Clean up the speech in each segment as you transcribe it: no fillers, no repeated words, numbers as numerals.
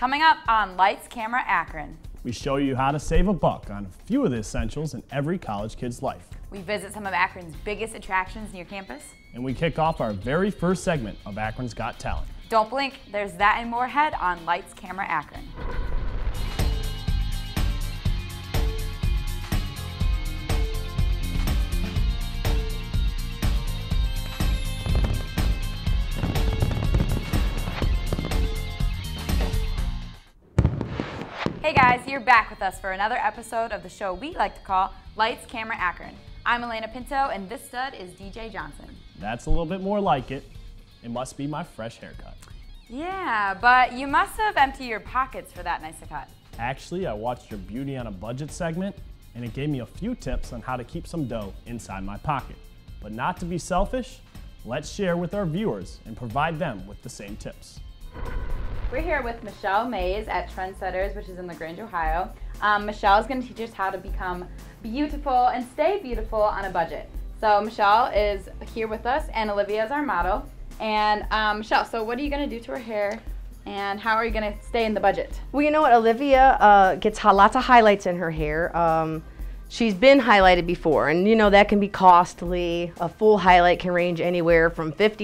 Coming up on Lights, Camera, Akron. We show you how to save a buck on a few of the essentials in every college kid's life. We visit some of Akron's biggest attractions near campus. And we kick off our very first segment of Akron's Got Talent. Don't blink, there's that and more ahead on Lights, Camera, Akron. Hey guys, you're back with us for another episode of the show we like to call Lights, Camera, Akron. I'm Alaina Pinto, and this stud is DJ Johnson. That's a little bit more like it. It must be my fresh haircut. Yeah, but you must have emptied your pockets for that nice cut. Actually, I watched your Beauty on a Budget segment, and it gave me a few tips on how to keep some dough inside my pocket. But not to be selfish, let's share with our viewers and provide them with the same tips. We're here with Michelle Mays at Trendsetters, which is in LaGrange, Ohio. Michelle is going to teach us how to become beautiful and stay beautiful on a budget. So Michelle is here with us, and Olivia is our model. And Michelle, so what are you going to do to her hair, and how are you going to stay in the budget? Well, you know what, Olivia gets lots of highlights in her hair. She's been highlighted before, and you know that can be costly. A full highlight can range anywhere from $50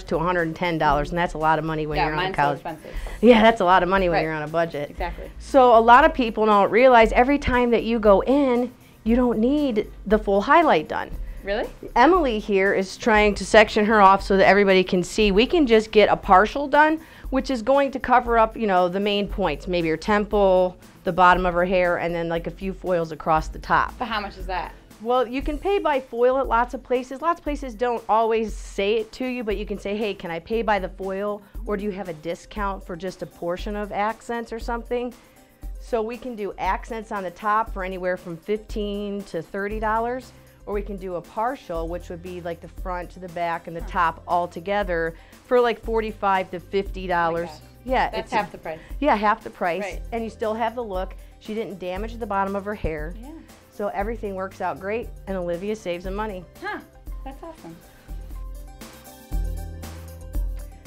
to $110, and that's a lot of money when you're on a college. So expensive. Yeah, that's a lot of money when you're on a budget. Exactly. So a lot of people don't realize every time that you go in, you don't need the full highlight done. Really? Emily here is trying to section her off so that everybody can see. We can just get a partial done, which is going to cover up, you know, the main points, maybe her temple, the bottom of her hair, and then like a few foils across the top. But how much is that? Well, you can pay by foil at lots of places. Lots of places don't always say it to you, but you can say, hey, can I pay by the foil, or do you have a discount for just a portion of accents or something? So we can do accents on the top for anywhere from $15 to $30, or we can do a partial, which would be like the front to the back and the top all together for like $45 to $50. Oh, yeah, that's half the price. Yeah, half the price. Right. And you still have the look. She didn't damage the bottom of her hair. Yeah. So everything works out great, and Olivia saves some money. Huh, that's awesome.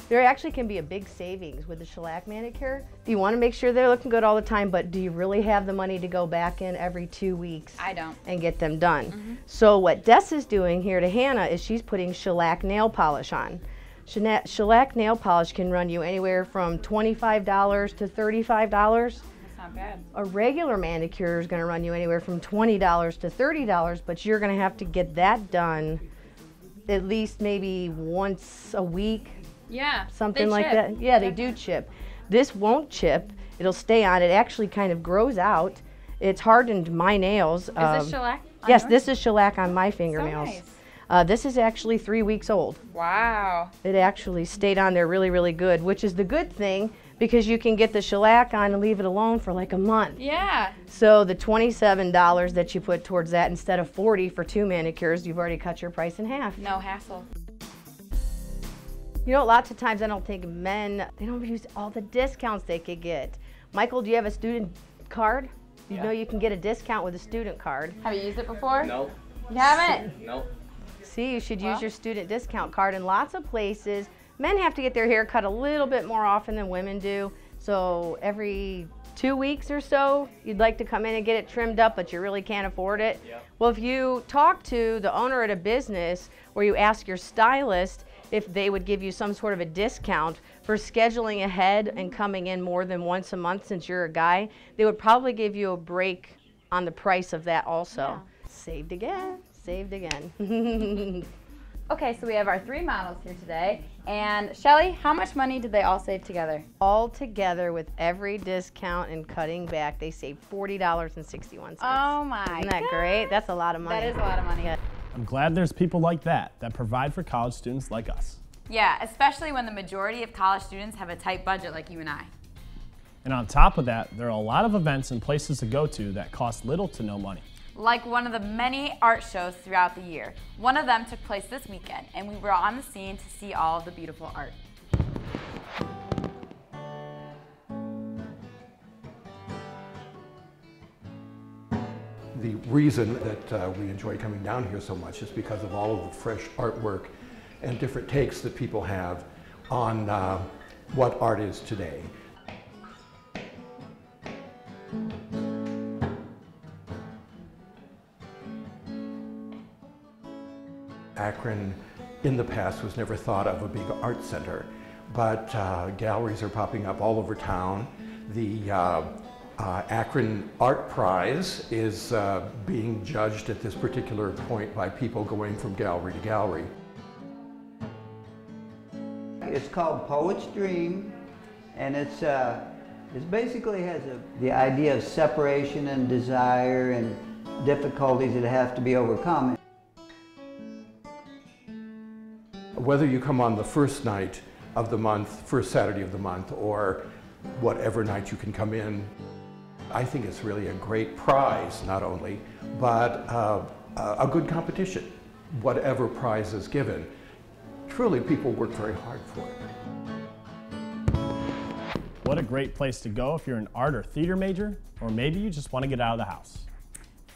There actually can be a big savings with the shellac manicure. You want to make sure they're looking good all the time, but do you really have the money to go back in every 2 weeks? I don't. And get them done. So what Des is doing here to Hannah is she's putting shellac nail polish on. Shellac nail polish can run you anywhere from $25 to $35. That's not bad. A regular manicure is going to run you anywhere from $20 to $30, but you're going to have to get that done at least maybe once a week. Yeah. Something like that. Yeah, they do chip. This won't chip. It'll stay on. It actually kind of grows out. It's hardened my nails. Is this shellac? Yes, this is shellac on my fingernails. So nice. This is actually 3 weeks old. Wow. It actually stayed on there really, really good, which is the good thing because you can get the shellac on and leave it alone for like a month. Yeah. So the $27 that you put towards that instead of $40 for 2 manicures, you've already cut your price in half. No hassle. You know, lots of times I don't think men, they don't use all the discounts they could get. Michael, do you have a student card? You know you can get a discount with a student card. Have you used it before? Nope. You haven't? Nope. See, you should use your student discount card. In lots of places, men have to get their hair cut a little bit more often than women do. So every 2 weeks or so, you'd like to come in and get it trimmed up, but you really can't afford it. Yep. Well, if you talk to the owner at a business or you ask your stylist if they would give you some sort of a discount for scheduling ahead and coming in more than once a month since you're a guy, they would probably give you a break on the price of that also. Yeah. Saved again, saved again. Okay, so we have our 3 models here today. And Shelly, how much money did they all save together? All together with every discount and cutting back, they saved $40.61. Oh my Isn't that great? That's a lot of money. That is a lot of money. Yeah. I'm glad there's people like that provide for college students like us. Yeah, especially when the majority of college students have a tight budget like you and I. And on top of that, there are a lot of events and places to go to that cost little to no money. Like one of the many art shows throughout the year. One of them took place this weekend, and we were on the scene to see all of the beautiful art. The reason that we enjoy coming down here so much is because of all of the fresh artwork and different takes that people have on what art is today. Akron, in the past, was never thought of a big art center, but galleries are popping up all over town. The Akron Art Prize is being judged at this particular point by people going from gallery to gallery. It's called Poet's Dream, and it basically has the idea of separation and desire and difficulties that have to be overcome. Whether you come on the first night of the month, first Saturday of the month, or whatever night you can come in, I think it's really a great prize, not only, but a good competition. Whatever prize is given, truly people work very hard for it. What a great place to go if you're an art or theater major, or maybe you just want to get out of the house.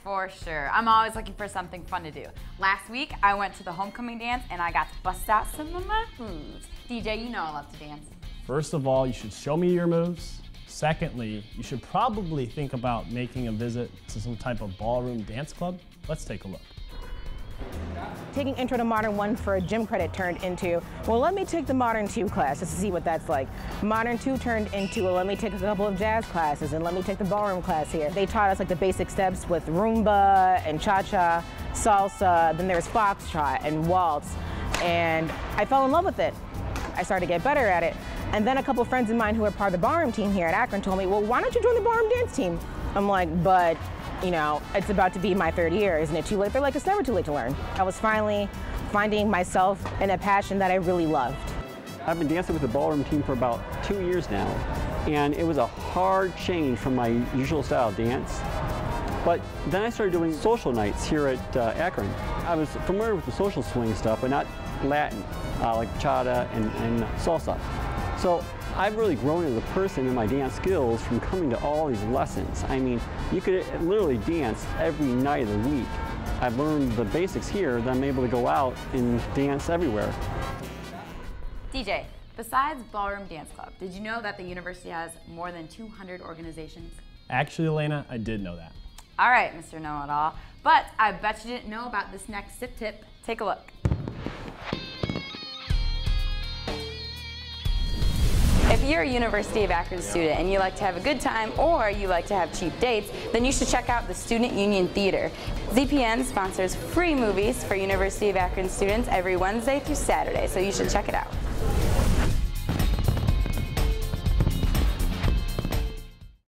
For sure. I'm always looking for something fun to do. Last week, I went to the homecoming dance and I got to bust out some of my moves. DJ, you know I love to dance. First of all, you should show me your moves. Secondly, you should probably think about making a visit to some type of ballroom dance club. Let's take a look. Taking Intro to Modern 1 for a gym credit turned into, well, let me take the Modern 2 class just to see what that's like. Modern 2 turned into, well, let me take a couple of jazz classes and let me take the ballroom class here. They taught us like the basic steps with rumba and cha-cha, salsa, then there's foxtrot and waltz, and I fell in love with it. I started to get better at it. And then a couple of friends of mine who are part of the ballroom team here at Akron told me, well, why don't you join the ballroom dance team? I'm like, but you know, it's about to be my third year. Isn't it too late? They're like, it's never too late to learn. I was finally finding myself in a passion that I really loved. I've been dancing with the ballroom team for about 2 years now, and it was a hard change from my usual style of dance. But then I started doing social nights here at Akron. I was familiar with the social swing stuff, but not Latin, like bachata and salsa. So I've really grown as a person in my dance skills from coming to all these lessons. I mean, you could literally dance every night of the week. I've learned the basics here, then I'm able to go out and dance everywhere. DJ, besides Ballroom Dance Club, did you know that the university has more than 200 organizations? Actually, Alaina, I did know that. All right, Mr. Know-It-All, but I bet you didn't know about this next sip tip. Take a look. If you're a University of Akron student and you like to have a good time or you like to have cheap dates, then you should check out the Student Union Theater. ZPN sponsors free movies for University of Akron students every Wednesday through Saturday, so you should check it out.